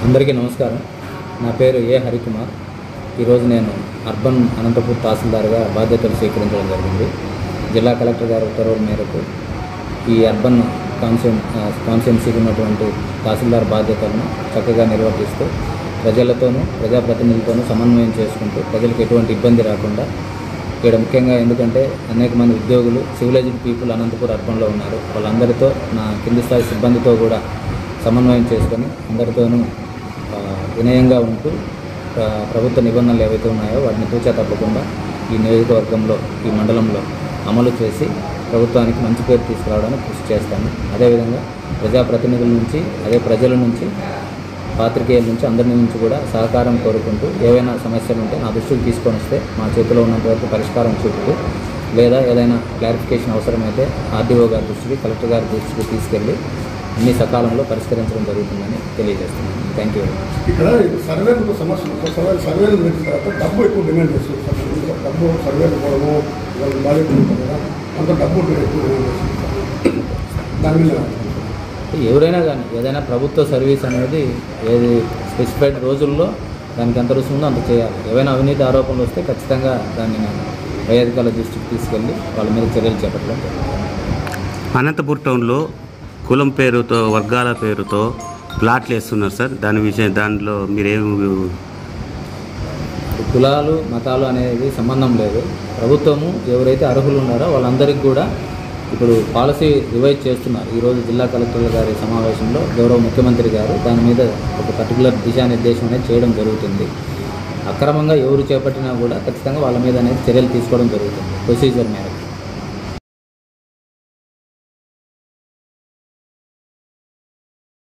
అందరికీ నమస్కారం. నా పేరు ఏ హరికుమార్. ఈరోజు నేను అర్బన్ అనంతపూర్ తహసీల్దార్గా బాధ్యతలు స్వీకరించడం జరిగింది. జిల్లా కలెక్టర్ గారి ఉత్తర్వుల మేరకు ఈ అర్బన్ కాన్స్టిట్యున్సీకి ఉన్నటువంటి తహసీల్దార్ బాధ్యతలను చక్కగా నిర్వర్తిస్తూ ప్రజలతోనూ ప్రజాప్రతినిధులతోనూ సమన్వయం చేసుకుంటూ ప్రజలకు ఎటువంటి ఇబ్బంది రాకుండా ఇక్కడ ముఖ్యంగా ఎందుకంటే అనేక మంది ఉద్యోగులు సివిలైజ్డ్ పీపుల్ అనంతపూర్ అర్బన్లో ఉన్నారు. వాళ్ళందరితో నా కింది స్థాయి సిబ్బందితో కూడా సమన్వయం చేసుకొని అందరితోనూ వినయంగా ఉంటూ ప్రభుత్వ నిబంధనలు ఏవైతే ఉన్నాయో వాటిని తూచా తప్పకుండా ఈ నియోజకవర్గంలో ఈ మండలంలో అమలు చేసి ప్రభుత్వానికి మంచి పేరు తీసుకురావడానికి కృషి చేస్తాను. అదేవిధంగా ప్రజాప్రతినిధుల నుంచి ప్రజల నుంచి పాత్రికేయుల నుంచి అందరి నుంచి కూడా సహకారం కోరుకుంటూ ఏవైనా సమస్యలు ఉంటే నా దృష్టికి తీసుకొని వస్తే మా చేతిలో ఉన్నంతవరకు పరిష్కారం చూపుతూ లేదా ఏదైనా క్లారిఫికేషన్ అవసరమైతే ఆర్డీఓ గారి దృష్టికి కలెక్టర్ గారి దృష్టికి తీసుకెళ్ళి అన్ని సకాలంలో పరిష్కరించడం జరుగుతుందని తెలియజేస్తున్నాను. Thank you. ఇక్కడ సర్వేలకు సమస్యలు సర్వేలు పెట్టిన తర్వాత డబ్బు ఎక్కువ డిమాండ్ చేస్తుంది. డబ్బు సర్వేలు పోవడము వాళ్ళు బాధ్యత కదా అంత డబ్బు ఎక్కువ డిమాండ్ చేస్తుంది. దాని మీద ఎవరైనా కానీ ఏదైనా ప్రభుత్వ సర్వీస్ అనేది ఏది స్పెసిఫైడ్ రోజుల్లో దానికి ఎంత రుసుము ఉందో అంత చేయాలి. ఏవైనా అవినీతి ఆరోపణలు వస్తే ఖచ్చితంగా దాన్ని నేను పై అధికారుల దృష్టికి తీసుకెళ్ళి వాళ్ళ మీద చర్యలు చేపట్టడం జరుగుతుంది. అనంతపూర్ టౌన్లో కులం పేరుతో వర్గాల పేరుతో ప్లాట్లు వేస్తున్నారు సార్. దాంట్లో మీరేమి కులాలు మతాలు అనేది సంబంధం లేదు. ప్రభుత్వము ఎవరైతే అర్హులు ఉన్నారో వాళ్ళందరికీ కూడా ఇప్పుడు పాలసీ రివైజ్ చేస్తున్నారు. ఈరోజు జిల్లా కలెక్టర్ల గారి సమావేశంలో గౌరవ ముఖ్యమంత్రి గారు దాని మీద ఒక పర్టికులర్ దిశానిర్దేశం అనేది చేయడం జరుగుతుంది. అక్రమంగా ఎవరు చేపట్టినా కూడా ఖచ్చితంగా వాళ్ళ మీద అనేది చర్యలు తీసుకోవడం జరుగుతుంది ప్రొసీజర్ మేరకు.